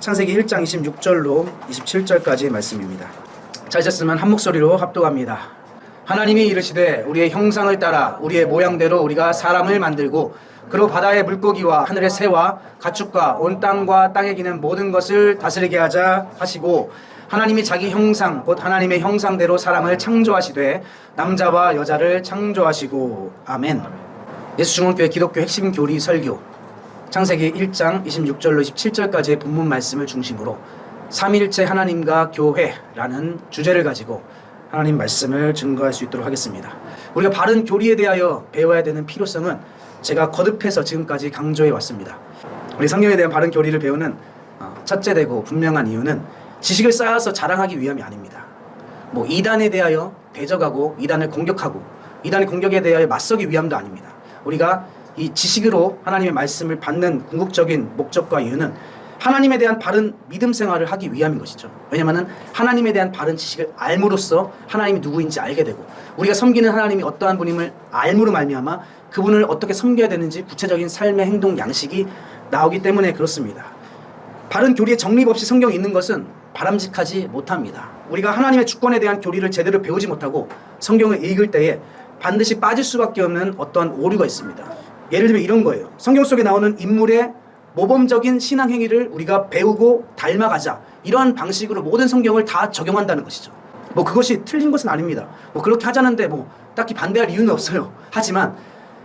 창세기 1장 26절로 27절까지의 말씀입니다. 자, 이제쓰면 한 목소리로 합독합니다. 하나님이 이르시되 우리의 형상을 따라 우리의 모양대로 우리가 사람을 만들고 그로 바다의 물고기와 하늘의 새와 가축과 온 땅과 땅에 기는 모든 것을 다스리게 하자 하시고, 하나님이 자기 형상 곧 하나님의 형상대로 사람을 창조하시되 남자와 여자를 창조하시고. 아멘. 예수중앙교회 기독교 핵심 교리 설교 창세기 1장 26절로 27절까지의 본문 말씀을 중심으로 삼위일체 하나님과 교회라는 주제를 가지고 하나님 말씀을 증거할 수 있도록 하겠습니다. 우리가 바른 교리에 대하여 배워야 되는 필요성은 제가 거듭해서 지금까지 강조해 왔습니다. 우리 성경에 대한 바른 교리를 배우는 첫째 되고 분명한 이유는 지식을 쌓아서 자랑하기 위함이 아닙니다. 이단에 대하여 대적하고 이단을 공격하고 이단의 공격에 대하여 맞서기 위함도 아닙니다. 우리가 이 지식으로 하나님의 말씀을 받는 궁극적인 목적과 이유는 하나님에 대한 바른 믿음 생활을 하기 위함인 것이죠. 왜냐하면 하나님에 대한 바른 지식을 알므로써 하나님이 누구인지 알게 되고, 우리가 섬기는 하나님이 어떠한 분임을 알므로 말미암아 그분을 어떻게 섬겨야 되는지 구체적인 삶의 행동 양식이 나오기 때문에 그렇습니다. 바른 교리의 정립 없이 성경이 있는 것은 바람직하지 못합니다. 우리가 하나님의 주권에 대한 교리를 제대로 배우지 못하고 성경을 읽을 때에 반드시 빠질 수밖에 없는 어떠한 오류가 있습니다. 예를 들면 이런 거예요. 성경 속에 나오는 인물의 모범적인 신앙 행위를 우리가 배우고 닮아가자, 이러한 방식으로 모든 성경을 다 적용한다는 것이죠. 그것이 틀린 것은 아닙니다. 그렇게 하자는데 딱히 반대할 이유는 없어요. 하지만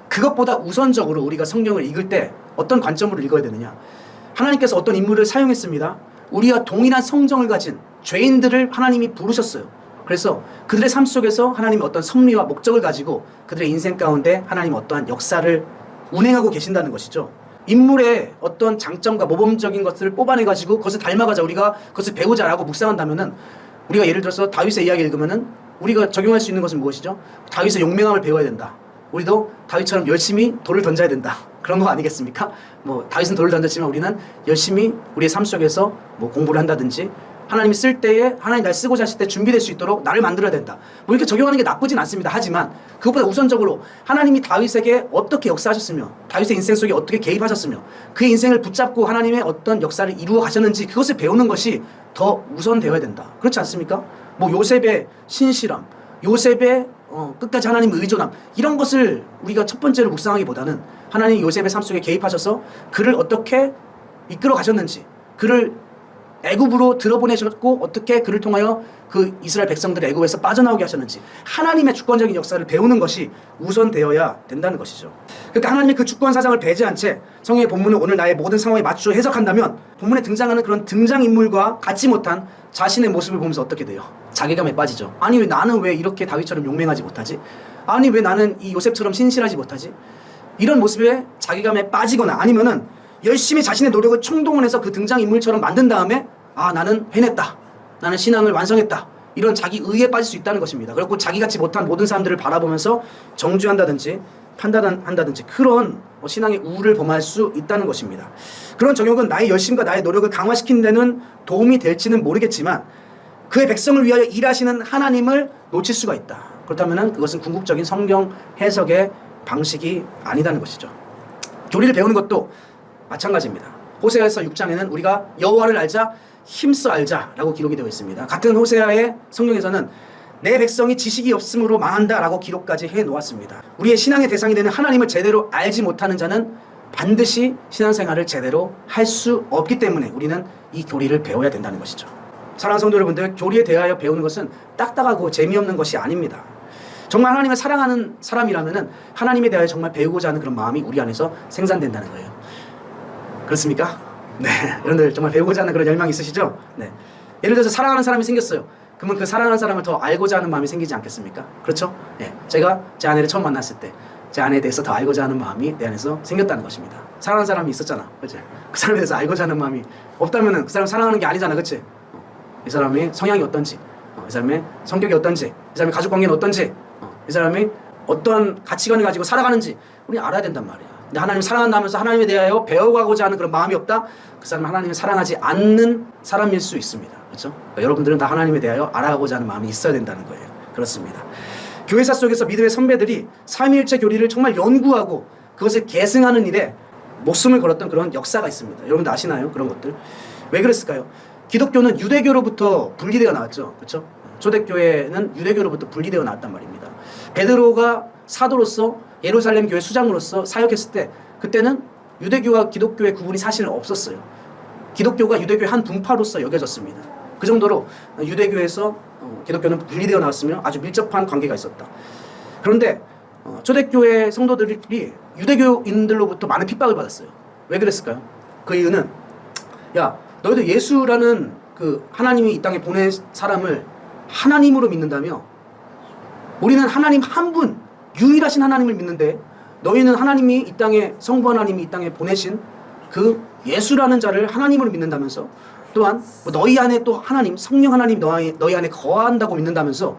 그것보다 우선적으로 우리가 성경을 읽을 때 어떤 관점으로 읽어야 되느냐, 하나님께서 어떤 인물을 사용했습니다. 우리와 동일한 성정을 가진 죄인들을 하나님이 부르셨어요. 그래서 그들의 삶 속에서 하나님이 어떤 섭리와 목적을 가지고 그들의 인생 가운데 하나님 어떠한 역사를 운행하고 계신다는 것이죠. 인물의 어떤 장점과 모범적인 것들을 뽑아내가지고 그것을 닮아가자, 우리가 그것을 배우자라고 묵상한다면은, 우리가 예를 들어서 다윗의 이야기 읽으면은 우리가 적용할 수 있는 것은 무엇이죠? 다윗의 용맹함을 배워야 된다. 우리도 다윗처럼 열심히 돌을 던져야 된다. 그런 거 아니겠습니까? 다윗은 돌을 던졌지만 우리는 열심히 우리의 삶 속에서 공부를 한다든지, 하나님이 쓸 때에 하나님 날 쓰고자 하실 때 준비될 수 있도록 나를 만들어야 된다. 이렇게 적용하는 게 나쁘진 않습니다. 하지만 그것보다 우선적으로 하나님이 다윗에게 어떻게 역사하셨으며 다윗의 인생 속에 어떻게 개입하셨으며 그의 인생을 붙잡고 하나님의 어떤 역사를 이루어 가셨는지 그것을 배우는 것이 더 우선되어야 된다. 그렇지 않습니까? 요셉의 신실함, 요셉의 끝까지 하나님의 의존함, 이런 것을 우리가 첫 번째로 묵상하기보다는 하나님이 요셉의 삶 속에 개입하셔서 그를 어떻게 이끌어 가셨는지, 그를 애굽으로 들어보내셨고 어떻게 그를 통하여 그 이스라엘 백성들을 애굽에서 빠져나오게 하셨는지, 하나님의 주권적인 역사를 배우는 것이 우선되어야 된다는 것이죠. 그러니까 하나님의 그 주권 사상을 배제한 채 성경의 본문을 오늘 나의 모든 상황에 맞추어 해석한다면 본문에 등장하는 그런 등장인물과 같지 못한 자신의 모습을 보면서 어떻게 돼요? 자괴감에 빠지죠. 아니, 나는 왜 이렇게 다윗처럼 용맹하지 못하지? 아니, 왜 나는 이 요셉처럼 신실하지 못하지? 이런 모습에 자괴감에 빠지거나 아니면은 열심히 자신의 노력을 총동원해서 그 등장인물처럼 만든 다음에 나는 해냈다, 나는 신앙을 완성했다, 이런 자기 의에 빠질 수 있다는 것입니다. 그리고 자기같이 못한 모든 사람들을 바라보면서 정죄한다든지 판단한다든지 그런 신앙의 우를 범할 수 있다는 것입니다. 그런 정욕은 나의 열심과 나의 노력을 강화시키는 데는 도움이 될지는 모르겠지만 그의 백성을 위하여 일하시는 하나님을 놓칠 수가 있다. 그렇다면 그것은 궁극적인 성경 해석의 방식이 아니다는 것이죠. 교리를 배우는 것도 마찬가지입니다. 호세아서 6장에는 우리가 여호와를 알자, 힘써 알자라고 기록이 되어 있습니다. 같은 호세아의 성경에서는 내 백성이 지식이 없으므로 망한다라고 기록까지 해놓았습니다. 우리의 신앙의 대상이 되는 하나님을 제대로 알지 못하는 자는 반드시 신앙생활을 제대로 할 수 없기 때문에 우리는 이 교리를 배워야 된다는 것이죠. 사랑하는 성도 여러분들, 교리에 대하여 배우는 것은 딱딱하고 재미없는 것이 아닙니다. 정말 하나님을 사랑하는 사람이라면 하나님에 대하여 정말 배우고자 하는 그런 마음이 우리 안에서 생산된다는 거예요. 그렇습니까? 네. 여러분들 정말 배우고자 하는 그런 열망이 있으시죠? 네. 예를 들어서 사랑하는 사람이 생겼어요. 그러면 그 사랑하는 사람을 더 알고자 하는 마음이 생기지 않겠습니까? 그렇죠? 네. 제가 제 아내를 처음 만났을 때 제 아내에 대해서 더 알고자 하는 마음이 내 안에서 생겼다는 것입니다. 사랑하는 사람이 있었잖아. 그치? 그 사람에 대해서 알고자 하는 마음이 없다면 그 사람 사랑하는 게 아니잖아. 그치? 이 사람의 성향이 어떤지, 이 사람의 성격이 어떤지, 이 사람의 가족관계는 어떤지, 이 사람이 어떤 가치관을 가지고 살아가는지 우리 알아야 된단 말이야. 근데 하나님 사랑한다면서 하나님에 대하여 배워가고자 하는 그런 마음이 없다? 그 사람은 하나님을 사랑하지 않는 사람일 수 있습니다. 그렇죠? 그러니까 여러분들은 다 하나님에 대하여 알아가고자 하는 마음이 있어야 된다는 거예요. 그렇습니다. 교회사 속에서 믿음의 선배들이 삼위일체 교리를 정말 연구하고 그것을 계승하는 일에 목숨을 걸었던 그런 역사가 있습니다. 여러분들 아시나요? 그런 것들. 왜 그랬을까요? 기독교는 유대교로부터 분리되어 나왔죠. 그렇죠? 초대교회는 유대교로부터 분리되어 나왔단 말입니다. 베드로가 사도로서 예루살렘 교회 수장으로서 사역했을 때 그때는 유대교와 기독교의 구분이 사실은 없었어요. 기독교가 유대교의 한 분파로서 여겨졌습니다. 그 정도로 유대교에서 기독교는 분리되어 나왔으며 아주 밀접한 관계가 있었다. 그런데 초대교회 성도들이 유대교인들로부터 많은 핍박을 받았어요. 왜 그랬을까요? 그 이유는 야, 너희들 예수라는 그 하나님이 이 땅에 보낸 사람을 하나님으로 믿는다며 우리는 하나님 한 분, 유일하신 하나님을 믿는데 너희는 하나님이 이 땅에 성부 하나님이 이 땅에 보내신 그 예수라는 자를 하나님으로 믿는다면서 또한 뭐 너희 안에 또 하나님, 성령 하나님 너희 안에 거한다고 믿는다면서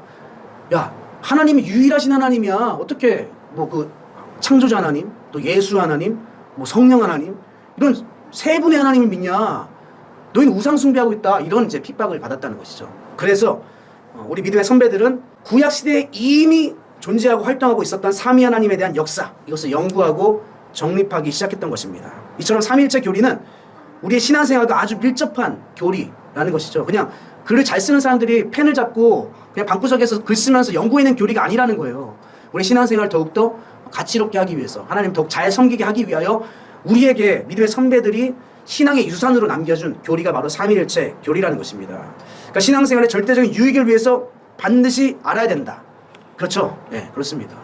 야, 하나님이 유일하신 하나님이야. 어떻게 뭐 그 창조자 하나님, 또 예수 하나님, 뭐 성령 하나님 이런 세 분의 하나님을 믿냐? 너희는 우상 숭배하고 있다. 이런 이제 핍박을 받았다는 것이죠. 그래서 우리 믿음의 선배들은 구약 시대에 이미 존재하고 활동하고 있었던 삼위 하나님에 대한 역사, 이것을 연구하고 정립하기 시작했던 것입니다. 이처럼 삼위일체 교리는 우리의 신앙생활과 아주 밀접한 교리라는 것이죠. 그냥 글을 잘 쓰는 사람들이 펜을 잡고 그냥 방구석에서 글 쓰면서 연구해낸 교리가 아니라는 거예요. 우리 신앙생활을 더욱더 가치롭게 하기 위해서, 하나님 더욱 잘 섬기게 하기 위하여 우리에게 믿음의 선배들이 신앙의 유산으로 남겨준 교리가 바로 삼위일체 교리라는 것입니다. 그러니까 신앙생활의 절대적인 유익을 위해서 반드시 알아야 된다. 그렇죠? 네, 그렇습니다.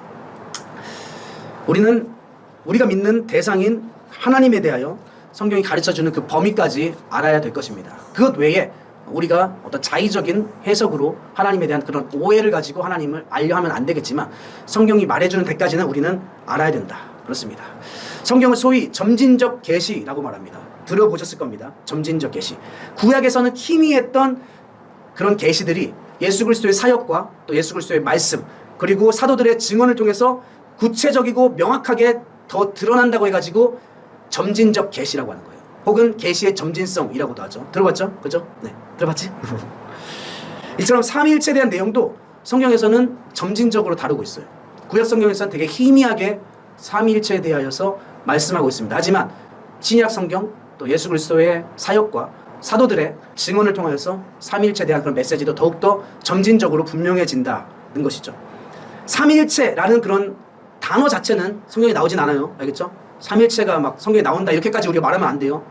우리가 믿는 대상인 하나님에 대하여 성경이 가르쳐주는 그 범위까지 알아야 될 것입니다. 그것 외에 우리가 어떤 자의적인 해석으로 하나님에 대한 그런 오해를 가지고 하나님을 알려하면 안 되겠지만 성경이 말해주는 데까지는 우리는 알아야 된다. 그렇습니다. 성경을 소위 점진적 계시라고 말합니다. 들어보셨을 겁니다. 점진적 계시. 구약에서는 희미했던 그런 계시들이 예수 그리스도의 사역과 또 예수 그리스도의 말씀 그리고 사도들의 증언을 통해서 구체적이고 명확하게 더 드러난다고 해가지고 점진적 계시라고 하는 거예요. 혹은 계시의 점진성이라고도 하죠. 들어봤죠? 그죠? 네, 들어봤지? 이처럼 삼위일체에 대한 내용도 성경에서는 점진적으로 다루고 있어요. 구약 성경에서는 되게 희미하게 삼위일체에 대하여서 말씀하고 있습니다. 하지만 신약 성경 또 예수 그리스도의 사역과 사도들의 증언을 통하여서 삼위일체에 대한 그런 메시지도 더욱더 점진적으로 분명해진다는 것이죠. 삼위일체라는 그런 단어 자체는 성경에 나오진 않아요. 알겠죠? 삼위일체가 막 성경에 나온다 이렇게까지 우리가 말하면 안 돼요.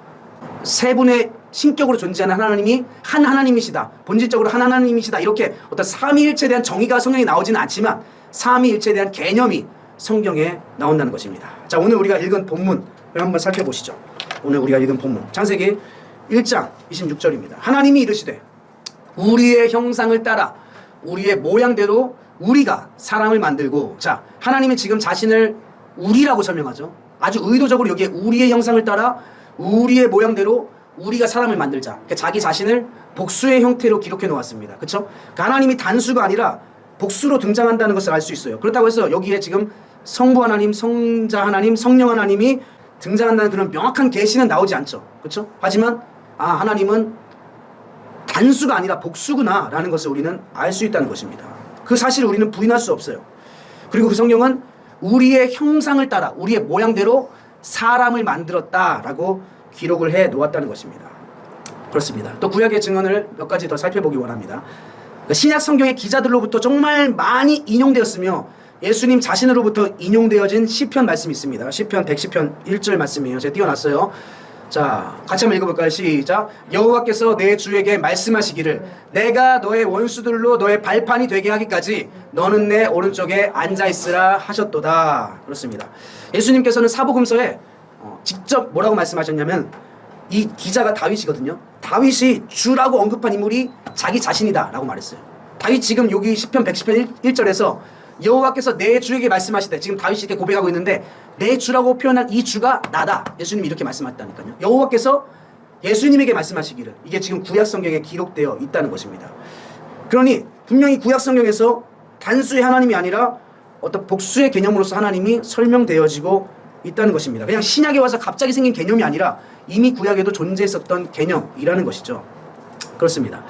세 분의 신격으로 존재하는 하나님이 한 하나님이시다. 본질적으로 한 하나님이시다. 이렇게 어떤 삼위일체에 대한 정의가 성경에 나오지는 않지만 삼위일체에 대한 개념이 성경에 나온다는 것입니다. 자, 오늘 우리가 읽은 본문을 한번 살펴보시죠. 오늘 우리가 읽은 본문 창세기 1장 26절입니다. 하나님이 이르시되 우리의 형상을 따라 우리의 모양대로 우리가 사람을 만들고, 자, 하나님이 지금 자신을 우리라고 설명하죠. 아주 의도적으로 여기에 우리의 형상을 따라 우리의 모양대로 우리가 사람을 만들자. 그러니까 자기 자신을 복수의 형태로 기록해 놓았습니다. 그렇죠? 그러니까 하나님이 단수가 아니라 복수로 등장한다는 것을 알 수 있어요. 그렇다고 해서 여기에 지금 성부 하나님, 성자 하나님, 성령 하나님이 등장한다는 그런 명확한 계시는 나오지 않죠. 그렇죠? 하지만 하나님은 단수가 아니라 복수구나 라는 것을 우리는 알 수 있다는 것입니다. 그 사실을 우리는 부인할 수 없어요. 그리고 그 성경은 우리의 형상을 따라 우리의 모양대로 사람을 만들었다라고 기록을 해 놓았다는 것입니다. 그렇습니다. 또 구약의 증언을 몇 가지 더 살펴보기 원합니다. 신약 성경의 기자들로부터 정말 많이 인용되었으며 예수님 자신으로부터 인용되어진 시편 말씀이 있습니다. 시편 110편 1절 말씀이에요. 제가 띄워놨어요. 자, 같이 한번 읽어볼까요? 시작. 여호와께서 내 주에게 말씀하시기를 내가 너의 원수들로 너의 발판이 되게 하기까지 너는 내 오른쪽에 앉아있으라 하셨도다. 그렇습니다. 예수님께서는 사복음서에 직접 뭐라고 말씀하셨냐면 이 기자가 다윗이거든요. 다윗이 주라고 언급한 인물이 자기 자신이다 라고 말했어요. 다윗 지금 여기 시편 110편 1절에서 여호와께서 내 주에게 말씀하시되, 지금 다윗이 이렇게 고백하고 있는데 내 주라고 표현한 이 주가 나다. 예수님이 이렇게 말씀하셨다니까요. 여호와께서 예수님에게 말씀하시기를, 이게 지금 구약 성경에 기록되어 있다는 것입니다. 그러니 분명히 구약 성경에서 단수의 하나님이 아니라 어떤 복수의 개념으로서 하나님이 설명되어지고 있다는 것입니다. 그냥 신약에 와서 갑자기 생긴 개념이 아니라 이미 구약에도 존재했었던 개념이라는 것이죠. 그렇습니다.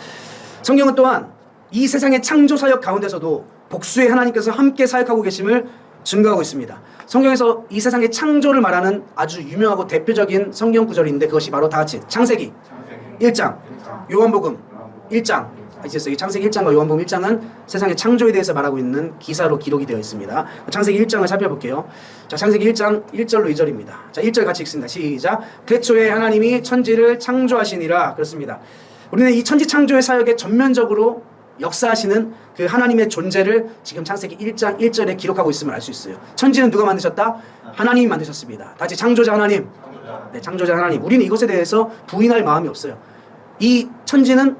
성경은 또한 이 세상의 창조 사역 가운데서도 복수의 하나님께서 함께 사역하고 계심을 증거하고 있습니다. 성경에서 이 세상의 창조를 말하는 아주 유명하고 대표적인 성경 구절인데 그것이 바로 다 같이 창세기 1장, 요한복음 1장, 있었어요. 창세기 1장과 요한복음 1장은 세상의 창조에 대해서 말하고 있는 기사로 기록이 되어 있습니다. 창세기 1장을 살펴볼게요. 자, 창세기 1장 1절로 2절입니다. 자, 1절 같이 읽습니다. 시작. 태초에 하나님이 천지를 창조하시니라. 그렇습니다. 우리는 이 천지 창조의 사역에 전면적으로 역사하시는 그 하나님의 존재를 지금 창세기 1장 1절에 기록하고 있음을 알 수 있어요. 천지는 누가 만드셨다? 하나님이 만드셨습니다. 다시 창조자 하나님. 네, 창조자 하나님. 우리는 이것에 대해서 부인할 마음이 없어요. 이 천지는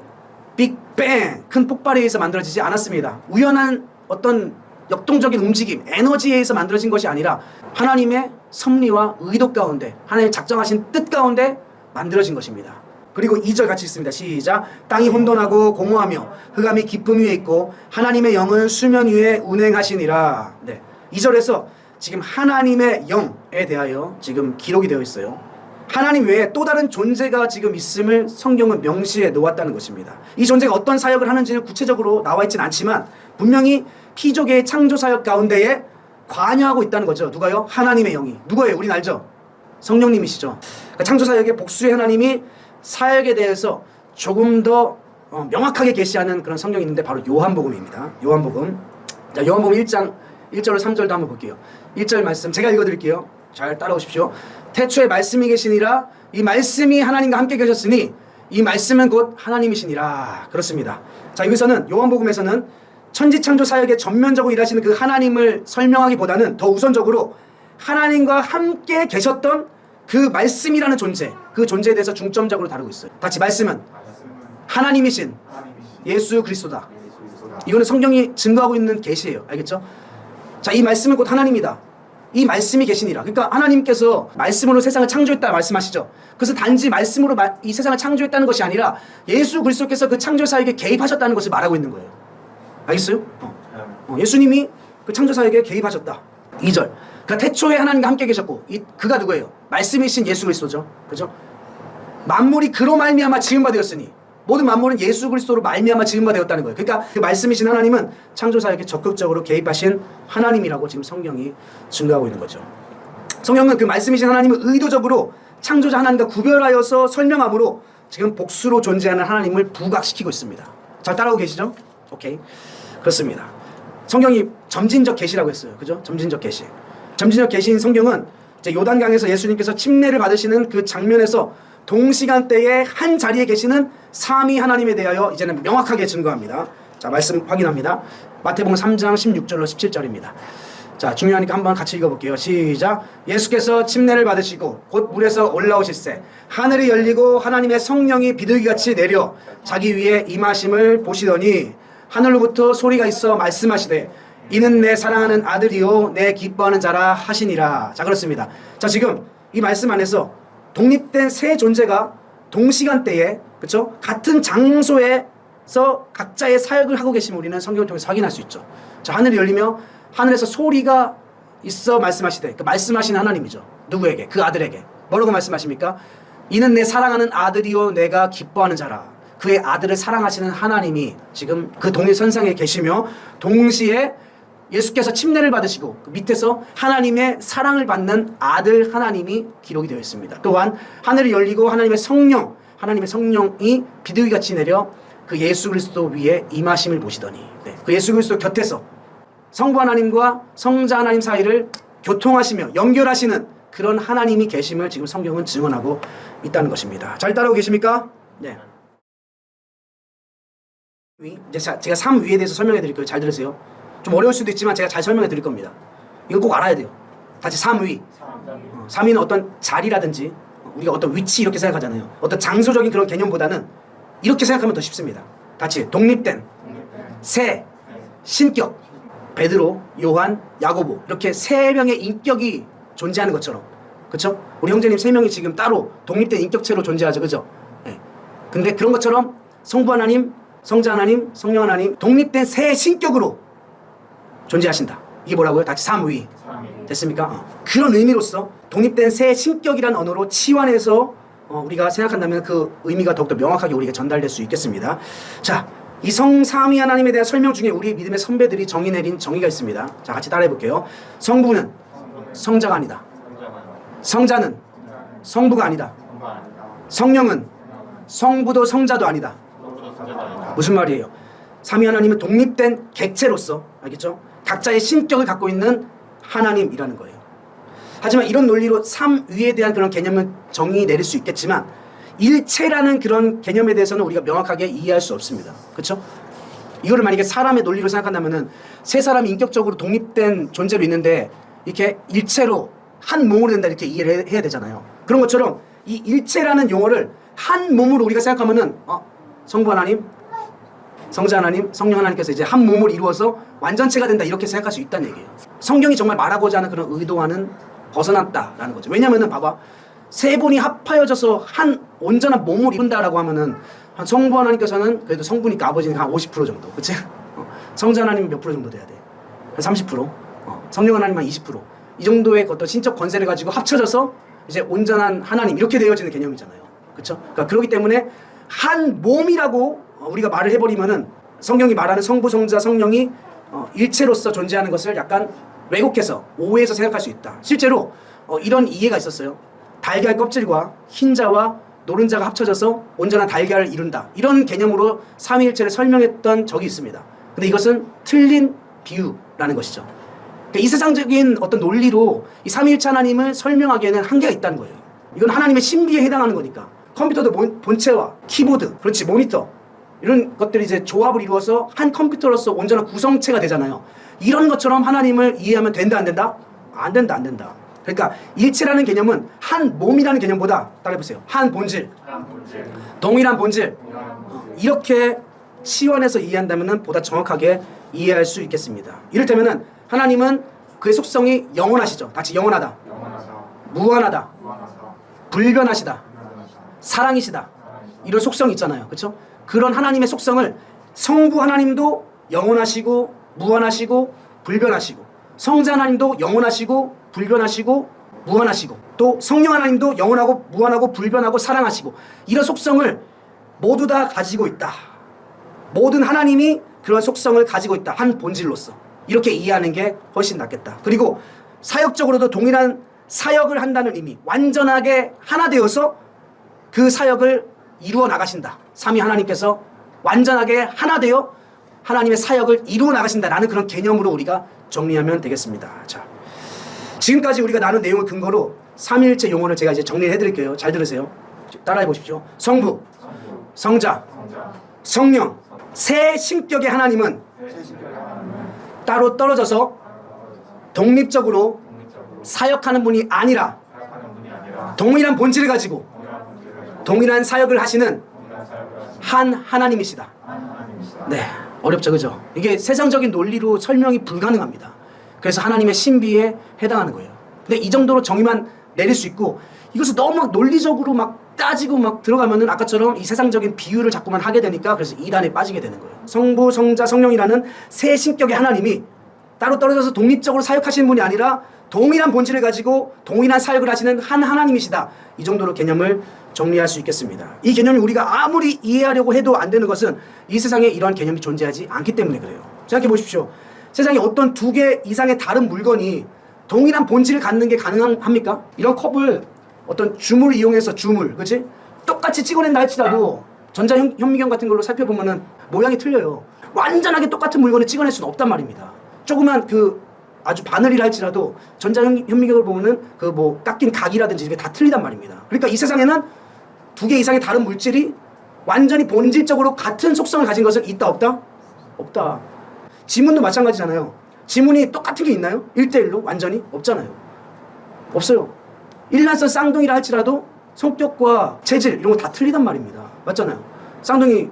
빅뱅, 큰 폭발에 의해서 만들어지지 않았습니다. 우연한 어떤 역동적인 움직임, 에너지에 의해서 만들어진 것이 아니라 하나님의 섭리와 의도 가운데, 하나님의 작정하신 뜻 가운데 만들어진 것입니다. 그리고 2절 같이 읽습니다. 시작. 땅이 혼돈하고 공허하며 흑암이 깊음 위에 있고 하나님의 영은 수면 위에 운행하시니라. 네. 2절에서 지금 하나님의 영에 대하여 지금 기록이 되어 있어요. 하나님 외에 또 다른 존재가 지금 있음을 성경은 명시해 놓았다는 것입니다. 이 존재가 어떤 사역을 하는지는 구체적으로 나와 있지는 않지만 분명히 피조계의 창조 사역 가운데에 관여하고 있다는 거죠. 누가요? 하나님의 영이. 누구예요? 우린 알죠? 성령님이시죠. 그러니까 창조 사역의 복수의 하나님이 사역에 대해서 조금 더 명확하게 계시하는 그런 성경이 있는데 바로 요한복음입니다. 요한복음. 자, 요한복음 1장 1절로 3절도 한번 볼게요. 1절 말씀 제가 읽어드릴게요. 잘 따라오십시오. 태초에 말씀이 계시니라. 이 말씀이 하나님과 함께 계셨으니 이 말씀은 곧 하나님이시니라. 그렇습니다. 자, 여기서는 요한복음에서는 천지창조 사역에 전면적으로 일하시는 그 하나님을 설명하기보다는 더 우선적으로 하나님과 함께 계셨던 그 말씀이라는 존재, 그 존재에 대해서 중점적으로 다루고 있어요. 같이 말씀은 하나님이신 예수 그리스도다. 이거는 성경이 증거하고 있는 계시예요. 알겠죠? 자, 이 말씀은 곧 하나님이다. 이 말씀이 계시니라. 그러니까 하나님께서 말씀으로 세상을 창조했다 말씀하시죠. 그래서 단지 말씀으로 이 세상을 창조했다는 것이 아니라 예수 그리스도께서 그 창조 사역에 개입하셨다는 것을 말하고 있는 거예요. 알겠어요? 예수님이 그 창조 사역에 개입하셨다. 2절. 그러니까 태초에 하나님과 함께 계셨고 그가 누구예요? 말씀이신 예수 그리스도죠. 그죠? 만물이 그로 말미암아 지은 바 되었으니 모든 만물은 예수 그리스도로 말미암아 지은 바 되었다는 거예요. 그러니까 그 말씀이신 하나님은 창조 사역에 적극적으로 개입하신 하나님이라고 지금 성경이 증거하고 있는 거죠. 성경은 그 말씀이신 하나님을 의도적으로 창조자 하나님과 구별하여서 설명함으로 지금 복수로 존재하는 하나님을 부각시키고 있습니다. 잘 따라오고 계시죠? 오케이. 그렇습니다. 성경이 점진적 계시라고 했어요. 그죠? 점진적 계시. 점진적 계시인 성경은 이제 요단강에서 예수님께서 침례를 받으시는 그 장면에서 동시간대에 한 자리에 계시는 삼위 하나님에 대하여 이제는 명확하게 증거합니다. 자, 말씀 확인합니다. 마태복음 3장 16절로 17절입니다. 자, 중요하니까 한번 같이 읽어볼게요. 시작. 예수께서 침례를 받으시고 곧 물에서 올라오실새 하늘이 열리고 하나님의 성령이 비둘기같이 내려 자기 위에 임하심을 보시더니 하늘로부터 소리가 있어 말씀하시되 이는 내 사랑하는 아들이요 내 기뻐하는 자라 하시니라. 자, 그렇습니다. 자, 지금 이 말씀 안에서 독립된 세 존재가 동시간대에, 그렇죠? 같은 장소에서 각자의 사역을 하고 계심을 우리는 성경을 통해서 확인할 수 있죠. 자, 하늘이 열리며 하늘에서 소리가 있어 말씀하시되, 그 말씀하시는 하나님이죠. 누구에게? 그 아들에게. 뭐라고 말씀하십니까? 이는 내 사랑하는 아들이요 내가 기뻐하는 자라. 그의 아들을 사랑하시는 하나님이 지금 그 동일선상에 계시며 동시에 예수께서 침례를 받으시고 그 밑에서 하나님의 사랑을 받는 아들 하나님이 기록이 되어 있습니다. 또한 하늘이 열리고 하나님의 성령이 비둘기같이 내려 그 예수 그리스도 위에 임하심을 보시더니, 네, 그 예수 그리스도 곁에서 성부 하나님과 성자 하나님 사이를 교통하시며 연결하시는 그런 하나님이 계심을 지금 성경은 증언하고 있다는 것입니다. 잘 따라오고 계십니까? 네. 이제 제가 3위에 대해서 설명해 드릴 거예요. 잘 들으세요. 좀 어려울 수도 있지만 제가 잘 설명해 드릴 겁니다. 이거 꼭 알아야 돼요. 다시 3위. 3위는 어떤 자리라든지 우리가 어떤 위치 이렇게 생각하잖아요. 어떤 장소적인 그런 개념보다는 이렇게 생각하면 더 쉽습니다. 같이 독립된 새 신격 베드로, 요한, 야고보 이렇게 세 명의 인격이 존재하는 것처럼, 그렇죠? 우리 형제님 세 명이 지금 따로 독립된 인격체로 존재하죠, 그렇죠? 네. 근데 그런 것처럼 성부 하나님, 성자 하나님, 성령 하나님 독립된 새 신격으로 존재하신다. 이게 뭐라고요? 다시 3위. 됐습니까? 그런 의미로서 독립된 새 신격이란 언어로 치환해서 우리가 생각한다면 그 의미가 더욱더 명확하게 우리에게 전달될 수 있겠습니다. 자, 이 성삼위 하나님에 대한 설명 중에 우리 믿음의 선배들이 정의 내린 정의가 있습니다. 자, 같이 따라해 볼게요. 성부는 성자가 아니다. 성자는 성부가 아니다. 성령은 성부도 성자도 아니다. 무슨 말이에요? 삼위 하나님은 독립된 객체로서, 알겠죠? 각자의 신격을 갖고 있는 하나님이라는 거예요. 하지만 이런 논리로 삼위에 대한 그런 개념은 정의 내릴 수 있겠지만 일체라는 그런 개념에 대해서는 우리가 명확하게 이해할 수 없습니다. 그렇죠? 이거를 만약에 사람의 논리로 생각한다면은 세 사람이 인격적으로 독립된 존재로 있는데 이렇게 일체로 한 몸으로 된다 이렇게 이해를 해야 되잖아요. 그런 것처럼 이 일체라는 용어를 한 몸으로 우리가 생각하면은 성부 하나님, 성자 하나님, 성령 하나님께서 이제 한 몸을 이루어서 완전체가 된다 이렇게 생각할 수 있다는 얘기예요. 성경이 정말 말하고자 하는 그런 의도와는 벗어났다라는 거죠. 왜냐면은 봐봐, 세 분이 합하여져서 한 온전한 몸을 이룬다라고 하면은 한 성부 하나님께서는 그래도 성부니까 아버지는 한 50% 정도, 그치? 성자 하나님은 몇 프로 정도 돼야 돼? 한 30%? 성령 하나님은 20%. 이 정도의 어떤 신적 권세를 가지고 합쳐져서 이제 온전한 하나님 이렇게 되어지는 개념이잖아요. 그렇죠? 그러니까 그렇기 때문에 한 몸이라고 우리가 말을 해버리면은 성경이 말하는 성부, 성자, 성령이 일체로서 존재하는 것을 약간 왜곡해서 오해해서 생각할 수 있다. 실제로 이런 이해가 있었어요. 달걀 껍질과 흰자와 노른자가 합쳐져서 온전한 달걀을 이룬다. 이런 개념으로 삼위일체를 설명했던 적이 있습니다. 근데 이것은 틀린 비유라는 것이죠. 그러니까 이 세상적인 어떤 논리로 이 삼위일체 하나님을 설명하기에는 한계가 있다는 거예요. 이건 하나님의 신비에 해당하는 거니까. 컴퓨터도 본체와 키보드, 그렇지, 모니터 이런 것들이 이제 조합을 이루어서 한 컴퓨터로서 온전한 구성체가 되잖아요. 이런 것처럼 하나님을 이해하면 된다, 안 된다? 안 된다, 안 된다. 그러니까 일체라는 개념은 한 몸이라는 개념보다, 따라해보세요, 한 본질, 동일한 본질, 이렇게 시원해서 이해한다면 보다 정확하게 이해할 수 있겠습니다. 이를테면 하나님은 그의 속성이 영원하시죠. 같이 영원하다, 무한하다, 불변하시다, 사랑이시다, 이런 속성이 있잖아요. 그렇죠? 그런 하나님의 속성을 성부 하나님도 영원하시고 무한하시고 불변하시고, 성자 하나님도 영원하시고 불변하시고 무한하시고, 또 성령 하나님도 영원하고 무한하고 불변하고 사랑하시고, 이런 속성을 모두 다 가지고 있다. 모든 하나님이 그런 속성을 가지고 있다. 한 본질로서. 이렇게 이해하는 게 훨씬 낫겠다. 그리고 사역적으로도 동일한 사역을 한다는 의미, 완전하게 하나 되어서 그 사역을 이루어 나가신다. 삼위 하나님께서 완전하게 하나 되어 하나님의 사역을 이루어 나가신다라는 그런 개념으로 우리가 정리하면 되겠습니다. 자, 지금까지 우리가 나눈 내용을 근거로 삼위일체 용어를 제가 이제 정리를 해드릴게요. 잘 들으세요. 따라해 보십시오. 성부, 성자, 성령, 세 신격의 하나님은 따로 떨어져서 독립적으로 사역하는 분이 아니라 동일한 본질을 가지고 동일한 사역을 하시는 한 하나님이시다. 네, 어렵죠, 그죠? 이게 세상적인 논리로 설명이 불가능합니다. 그래서 하나님의 신비에 해당하는 거예요. 근데 이 정도로 정의만 내릴 수 있고, 이것을 너무 막 논리적으로 막 따지고 막 들어가면은 아까처럼 이 세상적인 비유를 자꾸만 하게 되니까 그래서 이단에 빠지게 되는 거예요. 성부, 성자, 성령이라는 세 신격의 하나님이 따로 떨어져서 독립적으로 사역하시는 분이 아니라 동일한 본질을 가지고 동일한 사역을 하시는 한 하나님이시다. 이 정도로 개념을 정리할 수 있겠습니다. 이 개념이 우리가 아무리 이해하려고 해도 안 되는 것은 이 세상에 이런 개념이 존재하지 않기 때문에 그래요. 생각해 보십시오. 세상에 어떤 두 개 이상의 다른 물건이 동일한 본질을 갖는 게 가능합니까? 이런 컵을 어떤 줌을 이용해서 그치? 똑같이 찍어낸다 할지라도 전자현미경 같은 걸로 살펴보면은 모양이 틀려요. 완전하게 똑같은 물건을 찍어낼 수는 없단 말입니다. 조그만 아주 바늘이라 할지라도 전자현미경을 보면은 깎인 각이라든지 이게 다 틀리단 말입니다. 그러니까 이 세상에는 두 개 이상의 다른 물질이 완전히 본질적으로 같은 속성을 가진 것은 있다, 없다? 없다. 지문도 마찬가지잖아요. 지문이 똑같은 게 있나요? 1대1로 완전히? 없잖아요. 없어요. 일란성 쌍둥이라 할지라도 성격과 체질 이런 거 다 틀리단 말입니다. 맞잖아요. 쌍둥이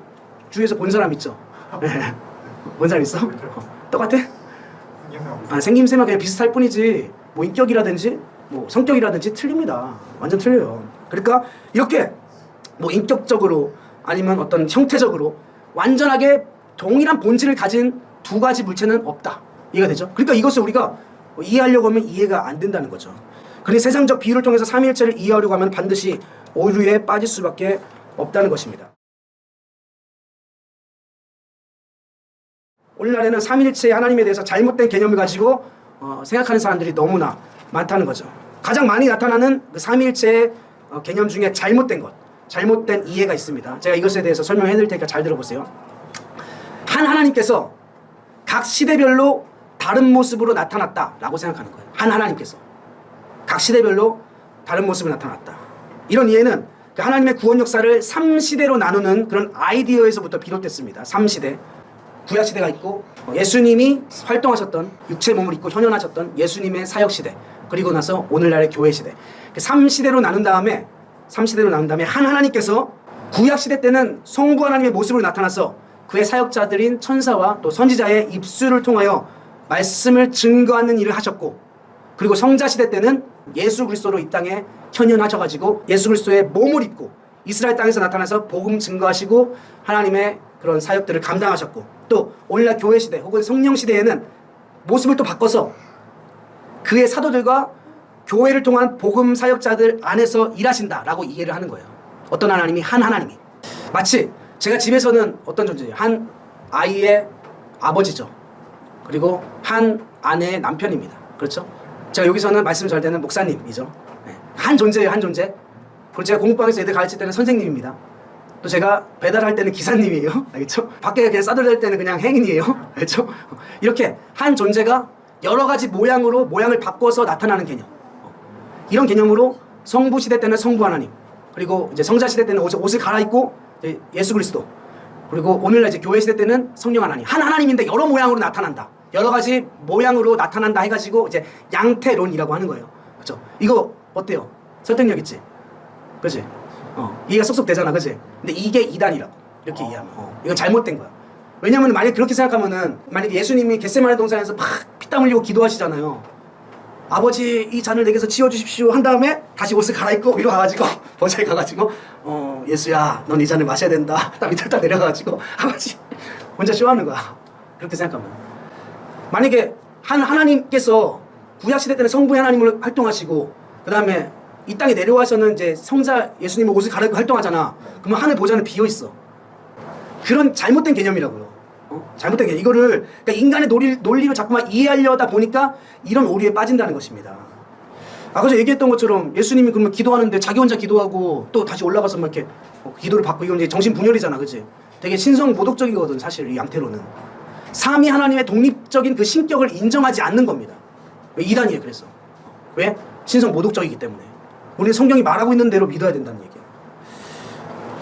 주위에서 본 사람 있죠? 네. 본 사람 있어? 똑같아? 생김새만 그냥 비슷할 뿐이지 뭐 인격이라든지 뭐 성격이라든지 틀립니다. 완전 틀려요. 그러니까 이렇게 뭐 인격적으로 아니면 어떤 형태적으로 완전하게 동일한 본질을 가진 두 가지 물체는 없다. 이해가 되죠? 그러니까 이것을 우리가 이해하려고 하면 이해가 안 된다는 거죠. 그런데 세상적 비유를 통해서 삼위일체를 이해하려고 하면 반드시 오류에 빠질 수밖에 없다는 것입니다. 오늘날에는 삼위일체 하나님에 대해서 잘못된 개념을 가지고 생각하는 사람들이 너무나 많다는 거죠. 가장 많이 나타나는 그 삼위일체의 개념 중에 잘못된 것, 잘못된 이해가 있습니다. 제가 이것에 대해서 설명해 드릴 테니까 잘 들어보세요. 한 하나님께서 각 시대별로 다른 모습으로 나타났다라고 생각하는 거예요. 한 하나님께서 각 시대별로 다른 모습으로 나타났다. 이런 이해는 그 하나님의 구원 역사를 3시대로 나누는 그런 아이디어에서부터 비롯됐습니다. 3시대. 구약시대가 있고 예수님이 활동하셨던 육체 몸을 입고 현현하셨던 예수님의 사역시대, 그리고 나서 오늘날의 교회시대. 3시대로 나눈 다음에 한 하나님께서 구약시대 때는 성부 하나님의 모습으로 나타나서 그의 사역자들인 천사와 또 선지자의 입술을 통하여 말씀을 증거하는 일을 하셨고, 그리고 성자시대 때는 예수 그리스도로 이 땅에 현현하셔가지고 예수 그리스도의 몸을 입고 이스라엘 땅에서 나타나서 복음 증거하시고 하나님의 그런 사역들을 감당하셨고, 또 오늘날 교회시대 혹은 성령시대에는 모습을 또 바꿔서 그의 사도들과 교회를 통한 복음 사역자들 안에서 일하신다라고 이해를 하는 거예요. 어떤 하나님이? 한 하나님이. 마치 제가 집에서는 어떤 존재예요? 한 아이의 아버지죠. 그리고 한 아내의 남편입니다. 그렇죠? 제가 여기서는 말씀 잘 되는 목사님이죠. 네. 한 존재예요. 한 존재. 그리고 제가 공부방에서 애들 가르칠 때는 선생님입니다. 또 제가 배달할 때는 기사님이에요. 알겠죠? 밖에 그냥 싸돌릴 때는 그냥 행인이에요. 알겠죠? 이렇게 한 존재가 여러 가지 모양으로 모양을 바꿔서 나타나는 개념. 이런 개념으로 성부 시대 때는 성부 하나님, 그리고 이제 성자 시대 때는 옷을 갈아입고 예수 그리스도, 그리고 오늘날 이제 교회 시대 때는 성령 하나님. 한 하나님인데 여러 모양으로 나타난다. 여러 가지 모양으로 나타난다 해가지고 이제 양태론이라고 하는 거예요. 그렇죠? 이거 어때요? 설득력 있지? 그렇지? 이해가 쏙쏙 되잖아, 그렇지? 근데 이게 이단이라고 이렇게 이해하면 이건 잘못된 거야. 왜냐면 만약 그렇게 생각하면은, 만약에 예수님이 겟세마네 동산에서 막 피땀 흘리고 기도하시잖아요. 아버지 이 잔을 내게서 치워주십시오 한 다음에 다시 옷을 갈아입고 위로 가가지고 버자에 가가지고 예수야 넌 이 잔을 마셔야 된다. 딱 밑으로 딱 내려가가지고 아버지 혼자 쇼하는 거야. 그렇게 생각하면, 만약에 한 하나님께서 구약시대 때는 성부의 하나님을 활동하시고 그 다음에 이 땅에 내려와서는 이제 성자 예수님의 옷을 갈아입고 활동하잖아. 그러면 하늘 보좌는 비어있어. 그런 잘못된 개념이라고요. 잘못된 개념. 이거를 그러니까 인간의 논리로 자꾸만 이해하려다 보니까 이런 오류에 빠진다는 것입니다. 아까 저 얘기했던 것처럼 예수님이 그러면 기도하는데 자기 혼자 기도하고 또 다시 올라가서 막 이렇게 기도를 받고, 이건 이제 정신분열이잖아, 그치? 되게 신성모독적이거든, 사실 이 양태로는. 삼위 하나님의 독립적인 그 신격을 인정하지 않는 겁니다. 왜? 이단이에요. 그래서 왜? 신성모독적이기 때문에. 우리 성경이 말하고 있는 대로 믿어야 된다는 얘기예요.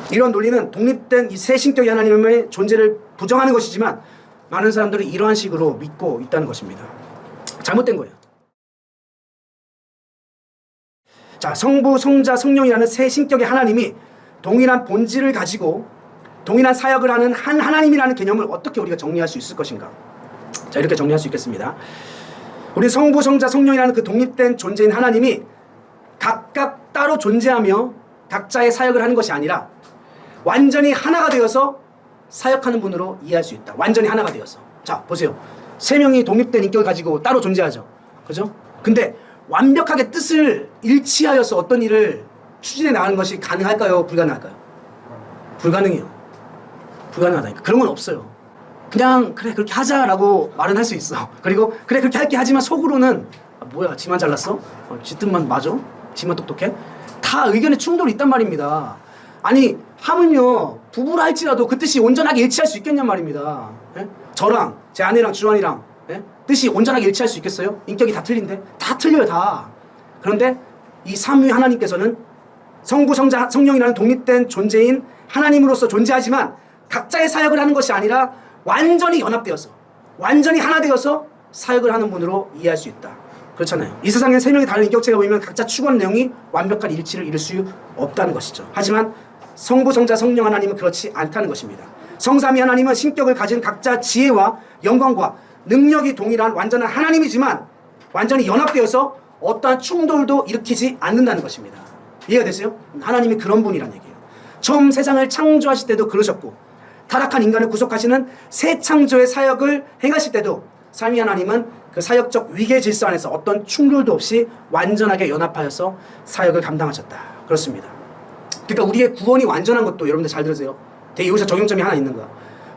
이런 논리는 독립된 이 세 신격의 하나님의 존재를 부정하는 것이지만 많은 사람들이 이러한 식으로 믿고 있다는 것입니다. 잘못된 거예요. 자, 성부, 성자, 성령이라는 세 신격의 하나님이 동일한 본질을 가지고 동일한 사역을 하는 한 하나님이라는 개념을 어떻게 우리가 정리할 수 있을 것인가? 자, 이렇게 정리할 수 있겠습니다. 우리 성부, 성자, 성령이라는 그 독립된 존재인 하나님이 각각 따로 존재하며 각자의 사역을 하는 것이 아니라 완전히 하나가 되어서 사역하는 분으로 이해할 수 있다. 완전히 하나가 되어서. 자, 보세요. 세 명이 독립된 인격을 가지고 따로 존재하죠. 그죠? 근데 완벽하게 뜻을 일치하여서 어떤 일을 추진해 나가는 것이 가능할까요? 불가능할까요? 불가능해요. 불가능하다니까. 그런 건 없어요. 그냥 그래 그렇게 하자라고 말은 할 수 있어. 그리고 그래 그렇게 할게 하지만 속으로는 뭐야 지만 잘났어? 지 뜻만 맞아? 지만 똑똑해? 다 의견에 충돌이 있단 말입니다. 아니 하물며 부부라 할지라도 그 뜻이 온전하게 일치할 수 있겠냔 말입니다. 예? 저랑 제 아내랑 주환이랑 뜻이 온전하게 일치할 수 있겠어요? 인격이 다 틀린데? 다 틀려요 다. 그런데 이 삼위 하나님께서는 성부, 성자, 성령이라는 독립된 존재인 하나님으로서 존재하지만 각자의 사역을 하는 것이 아니라 완전히 연합되어서 완전히 하나 되어서 사역을 하는 분으로 이해할 수 있다. 그렇잖아요. 이 세상에 세 명의 다른 인격체가 보이면 각자 추구하는 내용이 완벽한 일치를 이룰 수 없다는 것이죠. 하지만 성부, 성자, 성령 하나님은 그렇지 않다는 것입니다. 성삼위 하나님은 신격을 가진 각자 지혜와 영광과 능력이 동일한 완전한 하나님이지만 완전히 연합되어서 어떠한 충돌도 일으키지 않는다는 것입니다. 이해가 됐어요? 하나님이 그런 분이란 얘기예요. 처음 세상을 창조하실 때도 그러셨고 타락한 인간을 구속하시는 새 창조의 사역을 행하실 때도 삼위 하나님은 그 사역적 위계 질서 안에서 어떤 충돌도 없이 완전하게 연합하여서 사역을 감당하셨다. 그렇습니다. 그러니까 우리의 구원이 완전한 것도 여러분들 잘 들으세요. 되게 여기서 적용점이 하나 있는 거야.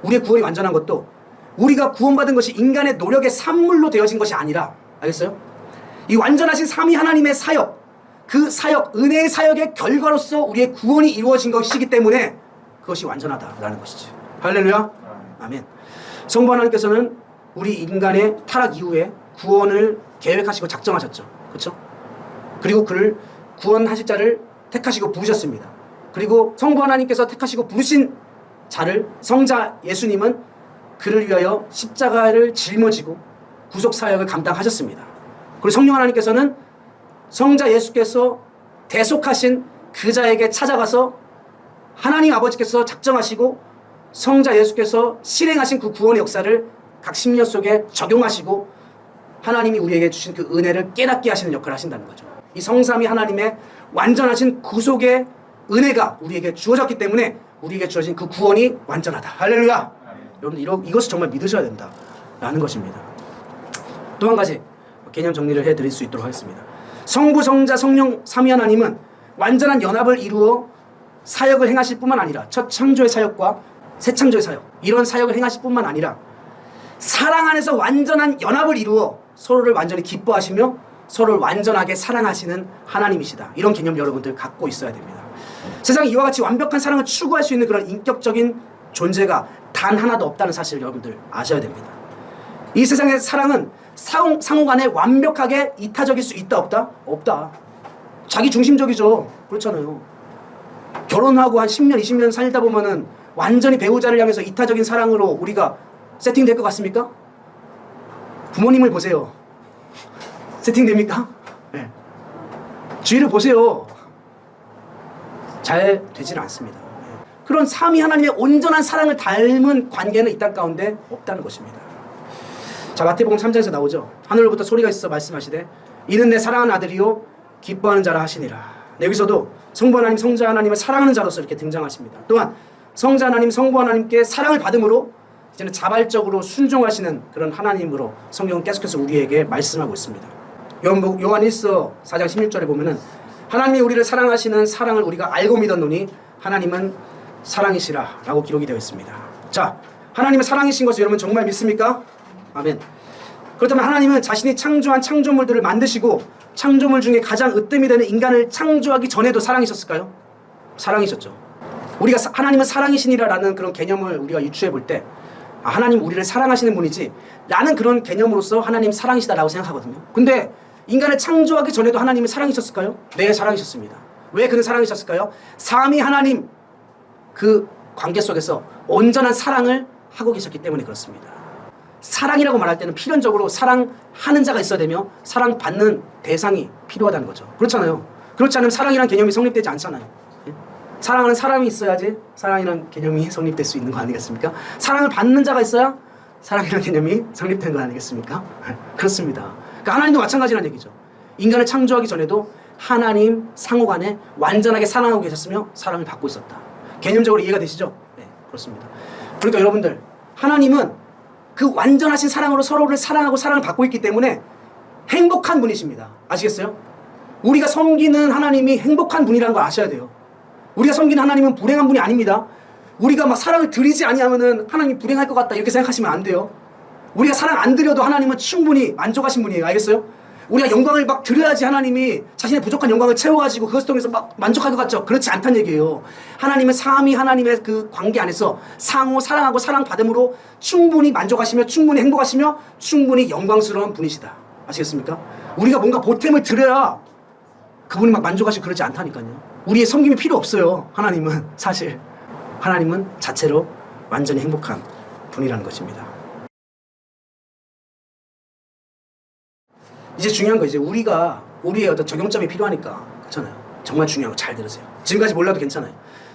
우리의 구원이 완전한 것도 우리가 구원받은 것이 인간의 노력의 산물로 되어진 것이 아니라, 알겠어요? 이 완전하신 삼위 하나님의 사역, 그 사역, 은혜의 사역의 결과로서 우리의 구원이 이루어진 것이기 때문에 그것이 완전하다라는 것이지. 할렐루야. 아멘. 성부 하나님께서는 우리 인간의 타락 이후에 구원을 계획하시고 작정하셨죠. 그렇죠? 그리고 그를 구원하실 자를 택하시고 부르셨습니다. 그리고 성부 하나님께서 택하시고 부르신 자를, 성자 예수님은 그를 위하여 십자가를 짊어지고 구속사역을 감당하셨습니다. 그리고 성령 하나님께서는 성자 예수께서 대속하신 그 자에게 찾아가서 하나님 아버지께서 작정하시고 성자 예수께서 실행하신 그 구원의 역사를 각 심령 속에 적용하시고 하나님이 우리에게 주신 그 은혜를 깨닫게 하시는 역할을 하신다는 거죠. 이 성삼위 하나님의 완전하신 구속의 은혜가 우리에게 주어졌기 때문에 우리에게 주어진 그 구원이 완전하다. 할렐루야. 여러분 이것을 정말 믿으셔야 된다라는 것입니다. 또 한 가지 개념 정리를 해드릴 수 있도록 하겠습니다. 성부, 성자, 성령 삼위 하나님은 완전한 연합을 이루어 사역을 행하실 뿐만 아니라 첫 창조의 사역과 새 창조의 사역, 이런 사역을 행하실 뿐만 아니라 사랑 안에서 완전한 연합을 이루어 서로를 완전히 기뻐하시며 서로를 완전하게 사랑하시는 하나님이시다. 이런 개념 여러분들 갖고 있어야 됩니다. 세상에 이와 같이 완벽한 사랑을 추구할 수 있는 그런 인격적인 존재가 단 하나도 없다는 사실을 여러분들 아셔야 됩니다. 이 세상의 사랑은 상호 간에 완벽하게 이타적일 수 있다 없다? 없다. 자기 중심적이죠. 그렇잖아요. 결혼하고 한 10년 20년 살다 보면은 완전히 배우자를 향해서 이타적인 사랑으로 우리가 세팅될 것 같습니까? 부모님을 보세요. 세팅됩니까? 네. 주위를 보세요. 잘 되지는 않습니다. 그런 삼위 하나님의 온전한 사랑을 닮은 관계는 이 땅 가운데 없다는 것입니다. 자, 마태복음 3장에서 나오죠. 하늘로부터 소리가 있어 말씀하시되 이는 내 사랑하는 아들이요 기뻐하는 자라 하시니라. 여기서도 성부 하나님, 성자 하나님을 사랑하는 자로서 이렇게 등장하십니다. 또한 성자 하나님, 성부 하나님께 사랑을 받음으로 이제는 자발적으로 순종하시는 그런 하나님으로 성경은 계속해서 우리에게 말씀하고 있습니다. 요한 1서 4장 16절에 보면은 하나님이 우리를 사랑하시는 사랑을 우리가 알고 믿었노니 하나님은 사랑이시라 라고 기록이 되어 있습니다. 자, 하나님의 사랑이신 것을 여러분 정말 믿습니까? 아멘. 그렇다면 하나님은 자신이 창조한 창조물들을 만드시고 창조물 중에 가장 으뜸이 되는 인간을 창조하기 전에도 사랑이셨을까요? 사랑이셨죠. 우리가 하나님은 사랑이시니라라는 그런 개념을 우리가 유추해 볼 때 하나님 우리를 사랑하시는 분이지 라는 그런 개념으로서 하나님 사랑이시다라고 생각하거든요. 근데 인간을 창조하기 전에도 하나님은 사랑이셨을까요? 네, 사랑이셨습니다. 왜 그는 사랑이셨을까요? 삼위 하나님 그 관계 속에서 온전한 사랑을 하고 계셨기 때문에 그렇습니다. 사랑이라고 말할 때는 필연적으로 사랑하는 자가 있어야 되며 사랑받는 대상이 필요하다는 거죠. 그렇잖아요. 그렇지 않으면 사랑이라는 개념이 성립되지 않잖아요. 사랑하는 사람이 있어야지 사랑이라는 개념이 성립될 수 있는 거 아니겠습니까? 사랑을 받는 자가 있어야 사랑이라는 개념이 성립된 거 아니겠습니까? 그렇습니다. 그러니까 하나님도 마찬가지라는 얘기죠. 인간을 창조하기 전에도 하나님 상호간에 완전하게 사랑하고 계셨으며 사랑을 받고 있었다. 개념적으로 이해가 되시죠? 네, 그렇습니다. 그러니까 여러분들 하나님은 그 완전하신 사랑으로 서로를 사랑하고 사랑을 받고 있기 때문에 행복한 분이십니다. 아시겠어요? 우리가 섬기는 하나님이 행복한 분이라는 걸 아셔야 돼요. 우리가 섬기는 하나님은 불행한 분이 아닙니다. 우리가 막 사랑을 드리지 아니하면은 하나님이 불행할 것 같다 이렇게 생각하시면 안 돼요. 우리가 사랑 안 드려도 하나님은 충분히 만족하신 분이에요. 알겠어요? 우리가 영광을 막 드려야지 하나님이 자신의 부족한 영광을 채워가지고 그것을 통해서 막 만족할 것 같죠? 그렇지 않다는 얘기예요. 하나님은 삼위 하나님의 그 관계 안에서 상호 사랑하고 사랑받음으로 충분히 만족하시며 충분히 행복하시며 충분히 영광스러운 분이시다. 아시겠습니까? 우리가 뭔가 보탬을 드려야 그분이 막 만족하시고 그러지 않다니까요. 우리의 섬김이 필요 없어요. 하나님은 사실 하나님은 자체로 완전히 행복한 분이라는 것입니다. 이제 중요한 거 이제 우리의 어떤 적용점이 필요하니까 그렇잖아요. 정말 중요한 거 잘 들으세요. 지금까지 몰라도 괜찮아요.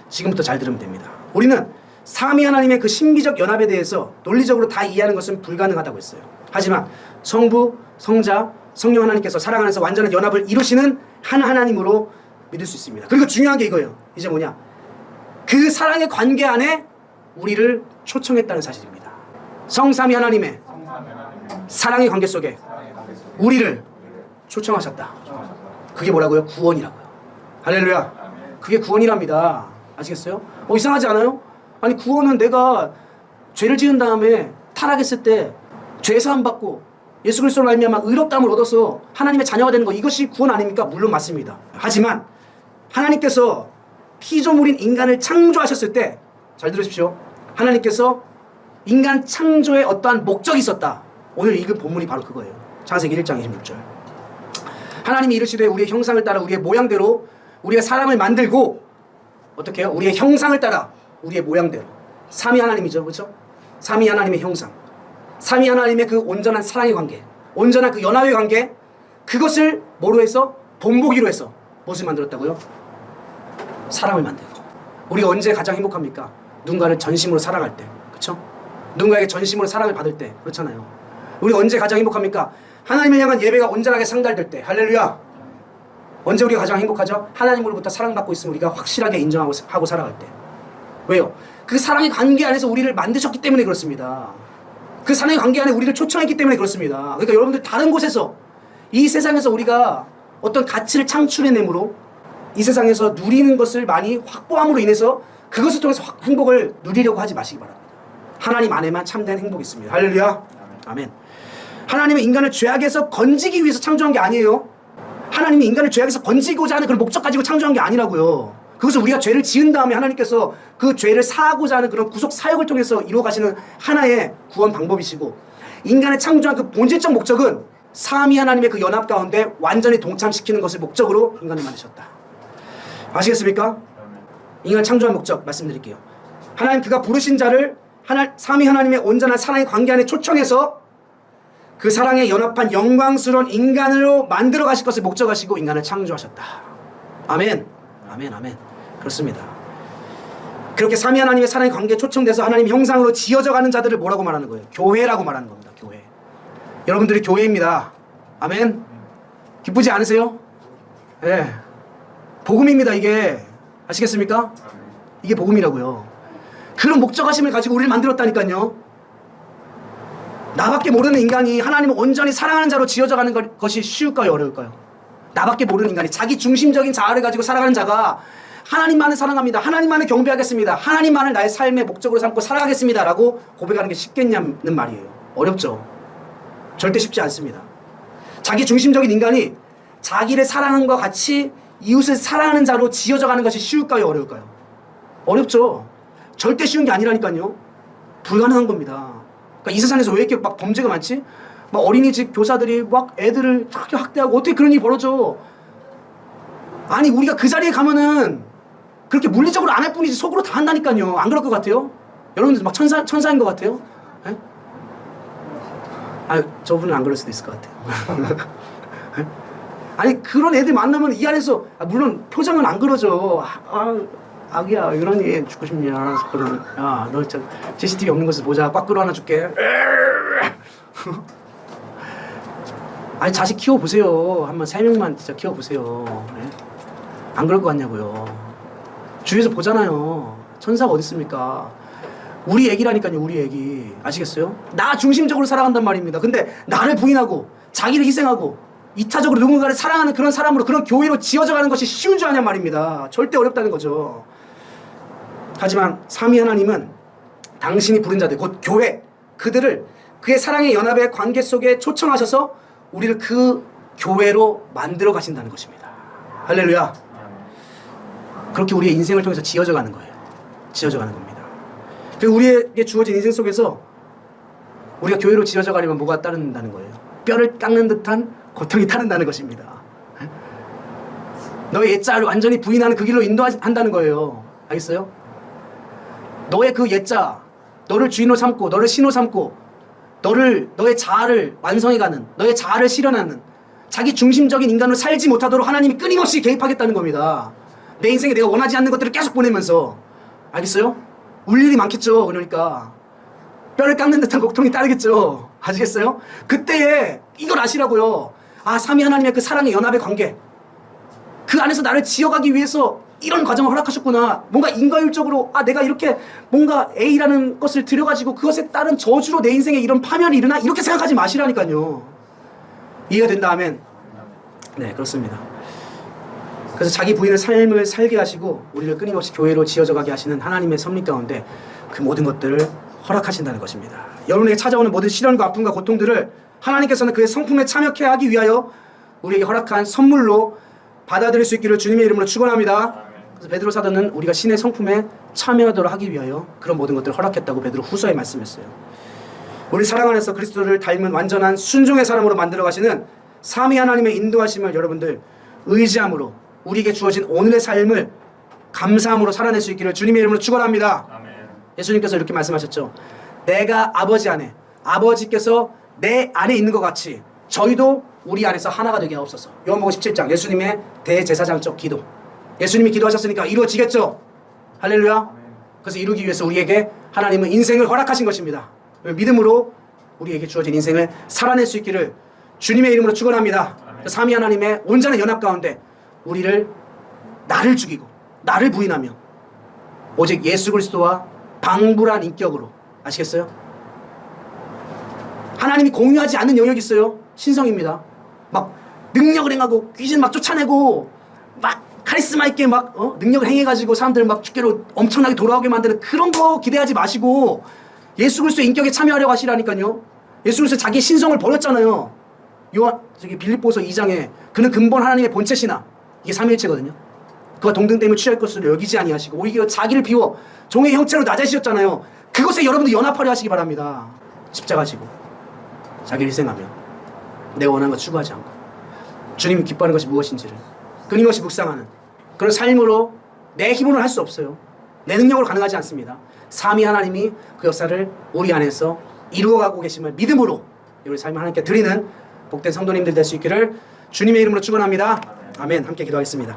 지금부터 잘 들으면 됩니다. 우리는 삼위 하나님의 그 신비적 연합에 대해서 논리적으로 다 이해하는 것은 불가능하다고 했어요. 하지만 성부, 성자, 성령 하나님께서 사랑 안에서 완전한 연합을 이루시는 한 하나님으로 믿을 수 있습니다. 그리고 중요한 게 이거예요. 이제 뭐냐? 그 사랑의 관계 안에 우리를 초청했다는 사실입니다. 성삼위 하나님의 사랑의 관계 속에 우리를 초청하셨다. 그게 뭐라고요? 구원이라고요. 할렐루야. 그게 구원이랍니다. 아시겠어요? 이상하지 않아요? 아니 구원은 내가 죄를 지은 다음에 타락했을 때 죄 사함 받고 예수 그리스도로 말미암아 의롭다함을 얻어서 하나님의 자녀가 되는 거, 이것이 구원 아닙니까? 물론 맞습니다. 하지만 하나님께서 피조물인 인간을 창조하셨을 때, 잘 들으십시오. 하나님께서 인간 창조에 어떠한 목적이 있었다. 오늘 읽은 본문이 바로 그거예요. 창세기 1장 26절. 하나님이 이르시되 우리의 형상을 따라 우리의 모양대로 우리가 사람을 만들고, 어떻게 해요? 우리의 형상을 따라 우리의 모양대로. 삼위 하나님이죠. 그렇죠? 삼위 하나님의 형상. 삼위 하나님의 그 온전한 사랑의 관계, 온전한 그 연합의 관계, 그것을 뭐로 해서? 본보기로 해서 무엇을 만들었다고요? 사람을 만들고. 우리가 언제 가장 행복합니까? 누군가를 전심으로 사랑할 때. 그렇죠? 누군가에게 전심으로 사랑을 받을 때. 그렇잖아요. 우리가 언제 가장 행복합니까? 하나님을 향한 예배가 온전하게 상달될 때. 할렐루야. 언제 우리가 가장 행복하죠? 하나님으로부터 사랑받고 있으면 우리가 확실하게 인정하고 살아갈 때. 왜요? 그 사랑의 관계 안에서 우리를 만드셨기 때문에 그렇습니다. 그 사랑의 관계 안에 우리를 초청했기 때문에 그렇습니다. 그러니까 여러분들 다른 곳에서, 이 세상에서 우리가 어떤 가치를 창출해내므로 이 세상에서 누리는 것을 많이 확보함으로 인해서 그것을 통해서 행복을 누리려고 하지 마시기 바랍니다. 하나님 안에만 참된 행복이 있습니다. 할렐루야. 아멘. 하나님은 인간을 죄악에서 건지기 위해서 창조한 게 아니에요. 하나님이 인간을 죄악에서 건지고자 하는 그런 목적 가지고 창조한 게 아니라고요. 그것은 우리가 죄를 지은 다음에 하나님께서 그 죄를 사하고자 하는 그런 구속 사역을 통해서 이루어가시는 하나의 구원 방법이시고, 인간을 창조한 그 본질적 목적은 삼위 하나님의 그 연합 가운데 완전히 동참시키는 것을 목적으로 인간을 만드셨다. 아시겠습니까? 인간을 창조한 목적 말씀드릴게요. 하나님 그가 부르신 자를 삼위 하나님의 온전한 사랑의 관계 안에 초청해서 그 사랑에 연합한 영광스러운 인간으로 만들어 가실 것을 목적하시고 인간을 창조하셨다. 아멘. 아멘. 아멘. 그렇습니다. 그렇게 삼위 하나님의 사랑의 관계에 초청돼서 하나님 형상으로 지어져 가는 자들을 뭐라고 말하는 거예요? 교회라고 말하는 겁니다. 교회. 여러분들이 교회입니다. 아멘. 기쁘지 않으세요? 예. 네. 복음입니다. 이게. 아시겠습니까? 이게 복음이라고요. 그런 목적하심을 가지고 우리를 만들었다니까요. 나밖에 모르는 인간이 하나님을 온전히 사랑하는 자로 지어져 가는 것이 쉬울까요? 어려울까요? 나밖에 모르는 인간이 자기 중심적인 자아를 가지고 살아가는 자가 하나님만을 사랑합니다. 하나님만을 경배하겠습니다. 하나님만을 나의 삶의 목적으로 삼고 살아가겠습니다. 라고 고백하는 게 쉽겠냐는 말이에요. 어렵죠. 절대 쉽지 않습니다. 자기 중심적인 인간이 자기를 사랑하는 것과 같이 이웃을 사랑하는 자로 지어져 가는 것이 쉬울까요? 어려울까요? 어렵죠. 절대 쉬운 게 아니라니까요. 불가능한 겁니다. 그러니까 이 세상에서 왜 이렇게 막 범죄가 많지? 막 어린이집 교사들이 막 애들을 그렇게 학대하고 어떻게 그런 일이 벌어져? 아니 우리가 그 자리에 가면은 그렇게 물리적으로 안 할 뿐이지 속으로 다 한다니까요. 안 그럴 것 같아요? 여러분들 막 천사인 것 같아요? 에? 아 저분은 안 그럴 수도 있을 것 같아요. 아니 그런 애들 만나면 이 안에서 물론 표정은 안 그러죠. 아기야 이런 애 죽고 싶냐? 그러면 야너 진짜 CCTV 없는 것을 보자. 꽉 하나 줄게. 아니 자식 키워보세요. 한번 3명만 진짜 키워보세요. 네? 안 그럴 것 같냐고요. 주위에서 보잖아요. 천사가 어디 있습니까? 우리 애기라니까요. 우리 애기. 아시겠어요? 나 중심적으로 살아간단 말입니다. 근데 나를 부인하고 자기를 희생하고 이타적으로 누군가를 사랑하는 그런 사람으로 그런 교회로 지어져가는 것이 쉬운 줄 아냐 말입니다. 절대 어렵다는 거죠. 하지만 삼위 하나님은 당신이 부른 자들 곧 교회 그들을 그의 사랑의 연합의 관계 속에 초청하셔서 우리를 그 교회로 만들어 가신다는 것입니다. 할렐루야. 그렇게 우리의 인생을 통해서 지어져 가는 거예요. 지어져 가는 겁니다. 그리고 우리에게 주어진 인생 속에서 우리가 교회로 지어져 가려면 뭐가 따른다는 거예요? 뼈를 깎는 듯한 고통이 따른다는 것입니다. 너의 옛자를 완전히 부인하는 그 길로 인도한다는 거예요. 알겠어요? 너의 그 옛자, 너를 주인으로 삼고 너를 신으로 삼고 너의 자아를 완성해가는, 너의 자아를 실현하는 자기 중심적인 인간으로 살지 못하도록 하나님이 끊임없이 개입하겠다는 겁니다. 내 인생에 내가 원하지 않는 것들을 계속 보내면서. 알겠어요? 울 일이 많겠죠. 그러니까 뼈를 깎는 듯한 고통이 따르겠죠. 아시겠어요? 그때에 이걸 아시라고요. 삼위 하나님의 그 사랑의 연합의 관계, 그 안에서 나를 지어가기 위해서 이런 과정을 허락하셨구나. 뭔가 인과율적으로 내가 이렇게 뭔가 A라는 것을 들여가지고 그것에 따른 저주로 내 인생에 이런 파멸이 일어나, 이렇게 생각하지 마시라니까요. 이해가 된다 하면 네, 그렇습니다. 그래서 자기 부인의 삶을 살게 하시고 우리를 끊임없이 교회로 지어져 가게 하시는 하나님의 섭리 가운데 그 모든 것들을 허락하신다는 것입니다. 여러분에게 찾아오는 모든 시련과 아픔과 고통들을 하나님께서는 그의 성품에 참여케 하기 위하여 우리에게 허락한 선물로 받아들일 수 있기를 주님의 이름으로 축원합니다. 그래서 베드로 사도는 우리가 신의 성품에 참여하도록 하기 위하여 그런 모든 것들을 허락했다고 베드로 후서에 말씀했어요. 우리 사랑 안에서 그리스도를 닮은 완전한 순종의 사람으로 만들어 가시는 삼위 하나님의 인도하심을 여러분들 의지함으로 우리에게 주어진 오늘의 삶을 감사함으로 살아낼 수 있기를 주님의 이름으로 축원합니다. 예수님께서 이렇게 말씀하셨죠. 내가 아버지 안에, 아버지께서 내 안에 있는 것 같이 저희도 우리 안에서 하나가 되게 하옵소서. 요한복음 17장 예수님의 대제사장적 기도. 예수님이 기도하셨으니까 이루어지겠죠. 할렐루야. 그래서 이루기 위해서 우리에게 하나님은 인생을 허락하신 것입니다. 믿음으로 우리에게 주어진 인생을 살아낼 수 있기를 주님의 이름으로 축원합니다. 삼위 하나님의 온전한 연합 가운데 우리를 나를 죽이고 나를 부인하며 오직 예수 그리스도와 방불한 인격으로, 아시겠어요? 하나님이 공유하지 않는 영역이 있어요. 신성입니다. 막 능력을 행하고 귀신 막 쫓아내고 막 카리스마 있게 막 능력을 행해가지고 사람들 막 주께로 엄청나게 돌아오게 만드는 그런 거 기대하지 마시고 예수 그리스도의 인격에 참여하려고 하시라니까요. 예수 그리스도 자기의 신성을 버렸잖아요. 빌립보서 2장에 그는 근본 하나님의 본체시나, 이게 삼위일체거든요. 그와 동등됨을 취할 것으로 여기지 아니하시고 오히려 자기를 비워 종의 형체로 낮아지셨잖아요. 그것에 여러분도 연합하려 하시기 바랍니다. 십자가 지고 자기를 희생하며 내 원하는 것 추구하지 않고 주님이 기뻐하는 것이 무엇인지를 끊임없이 묵상하는 그런 삶으로 내 힘으로는 할 수 없어요. 내 능력으로 가능하지 않습니다. 삼위 하나님이 그 역사를 우리 안에서 이루어가고 계심을 믿음으로 우리 삶을 하나님께 드리는 복된 성도님들 될 수 있기를 주님의 이름으로 축원합니다. 아멘. 함께 기도하겠습니다.